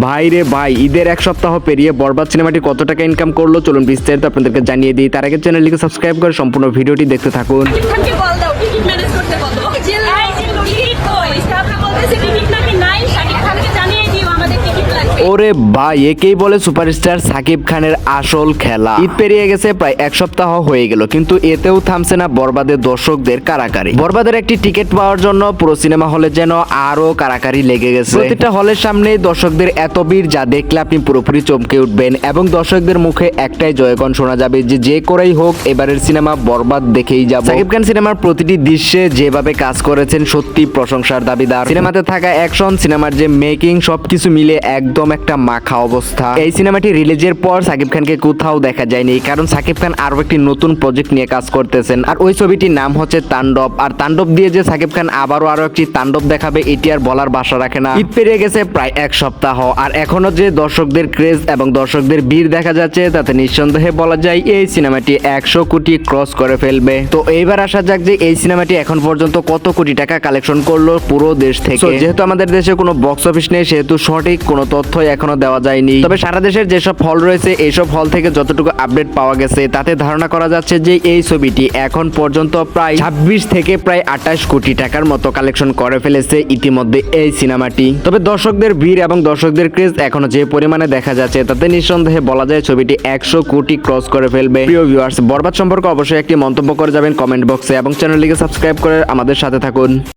ভাই রে ভাই, ঈদের এক সপ্তাহ পেরিয়ে বরবাদ সিনেমাটি কত টাকা ইনকাম করলো চলুন বিস্তারিত আপনাদেরকে জানিয়ে দিই। তার আগে চ্যানেলটিকে সাবস্ক্রাইব করে সম্পূর্ণ ভিডিওটি দেখতে থাকুন। খানকে বল দাও টিকিট ম্যানেজ করতে বলো। এই যে টিকিট কই? স্টাফরা বলতেছে টিকিট নাকি নাই। শাকিব খানকে জানিয়ে দিও আমাদের টিকিট লাগবে। ওরে ভাই, একেই বলে সুপারস্টার সাকিব খানের আসল খেলা। ঈদ পেরিয়ে গেছে, প্রায় এক সপ্তাহ হয়ে গেল, কিন্তু এতেও থামছে না বরবাদের দর্শকদের কারাকারি। বরবাদের একটি টিকিট পাওয়ার জন্য পুরো সিনেমা হলে যেন আরো কারাকারি লেগে গেছে। প্রতিটা হলের সামনে দর্শকদের এত ভিড় যা দেখলে আপনি পুরোপুরি চমকে উঠবেন এবং দর্শকদের মুখে একটাই জয়গান শোনা যাবে যে করেই হোক এবারের সিনেমা বরবাদ দেখেই যাব। সাকিব খান সিনেমার প্রতিটি দৃশ্যে যেভাবে কাজ করেছেন সত্যি প্রশংসার দাবিদার। সিনেমাতে থাকা অ্যাকশন, সিনেমার যে মেকিং, সবকিছু মিলে একদম একটা মাখা অবস্থা। এই সিনেমাটি রিলিজের পর সাকিব খানকে কোথাও দেখা যায়নি, কারণ সাকিব খান আরো একটি নতুন প্রজেক্ট নিয়ে কাজ করতেছেন আর ওই ছবিটির নাম হচ্ছে তাণ্ডব। আর তাণ্ডব দিয়ে যে সাকিব খান আরো একটি তাণ্ডব দেখাবে এটি আর বলার ভাষা রাখে না। ঈদ পেরিয়ে গেছে প্রায় এক সপ্তাহ আর এখনো যে দর্শকদের ক্রেজ এবং দর্শকদের ভিড় দেখা যাচ্ছে তাতে নিঃসন্দেহে বলা যায় এই সিনেমাটি 100 কোটি ক্রস করে ফেলবে। তো এইবার আসা যাক যে এই সিনেমাটি এখন পর্যন্ত কত কোটি টাকা কালেকশন করলো পুরো দেশ থেকে। যেহেতু আমাদের দেশে কোনো বক্স অফিস নেই সেহেতু সঠিক কোনো তথ্যই এখনো দেওয়া যায়নি, তবে সারা দেশের যেসব হল রয়েছে এইসব হল থেকে যতটুকু আপডেট পাওয়া গেছে তাতে ধারণা করা যাচ্ছে যে এই ছবিটি এখন পর্যন্ত প্রায় 26 থেকে প্রায় 28 কোটি টাকার মতো কালেকশন করে ফেলেছে ইতিমধ্যে এই সিনেমাটি। তবে দর্শকদের ভিড় এবং দর্শকদের ক্রেজ এখনো যে পরিমাণে দেখা যাচ্ছে তাতে নিঃসন্দেহে বলা যায় ছবিটি 100 কোটি ক্রস করে ফেলবে। প্রিয় ভিউয়ার্স, বরবাদ সম্পর্কে অবশ্যই একটি মন্তব্য করে যাবেন কমেন্ট বক্সে এবং চ্যানেলটিকে সাবস্ক্রাইব করে আমাদের সাথে থাকুন।